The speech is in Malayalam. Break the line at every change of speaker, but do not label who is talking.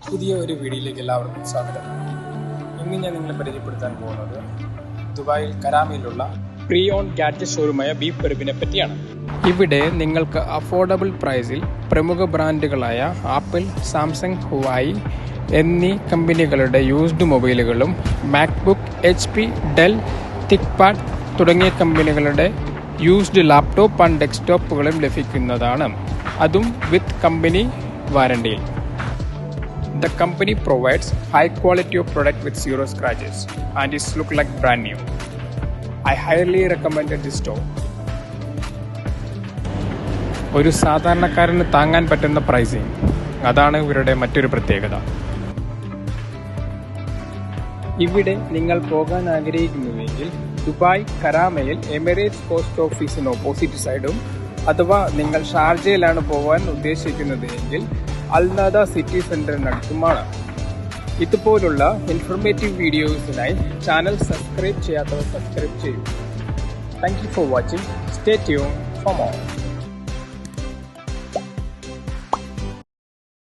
പുതിയ ഒരു വീഡിയോയിലേക്ക് എല്ലാവർക്കും സ്വാഗതം. ഇന്ന് ഞാൻ നിങ്ങളെ പരിചയപ്പെടുത്താൻ പോകുന്നത് ദുബായിൽ കരാമയിലുള്ള പ്രീ ഓൺ ഗാഡ്ജറ്റ് ഷോറൂമായ ബീപെർബിനെ പറ്റിയാണ്. ഇവിടെ നിങ്ങൾക്ക് അഫോർഡബിൾ പ്രൈസിൽ പ്രമുഖ ബ്രാൻഡുകളായ ആപ്പിൾ, സാംസങ്, ഹുവായി എന്നീ കമ്പനികളുടെ യൂസ്ഡ് മൊബൈലുകളും മാക്ബുക്ക്, HP, ഡെൽ, തിക്പാഡ് തുടങ്ങിയ കമ്പനികളുടെ യൂസ്ഡ് ലാപ്ടോപ്പ് ആൻഡ് ഡെസ്ക്ടോപ്പുകളും ലഭിക്കുന്നതാണ്, അതും വിത്ത് കമ്പനി വാറണ്ടിയിൽ. The company provides high quality of product with zero scratches and is look like brand new. I highly recommended this store. ഒരു സാധാരണക്കാരന് താങ്ങാൻ പറ്റുന്ന പ്രൈസിങ്, അതാണ് ഇവരുടെ മറ്റൊരു പ്രത്യേകത. ഇവിടെ നിങ്ങൾ പോകാൻ ആഗ്രഹിക്കുന്നുവെങ്കിൽ ദുബായ് കരാമയിൽ എമിറേറ്റ്സ് പോസ്റ്റ് ഓഫീസിന് ഓപ്പോസിറ്റ് സൈഡും, അഥവാ നിങ്ങൾ ഷാർജയിലാണ് പോകാൻ ഉദ്ദേശിക്കുന്നത് എങ്കിൽ അൽനാദ സിറ്റി സെന്ററിനടുത്തുമാണ്. ഇതുപോലുള്ള ഇൻഫോർമേറ്റീവ് വീഡിയോസിനായി ചാനൽ സബ്സ്ക്രൈബ് ചെയ്യാത്തവർ സബ്സ്ക്രൈബ് ചെയ്യൂ. Thank you for watching. Stay tune for more.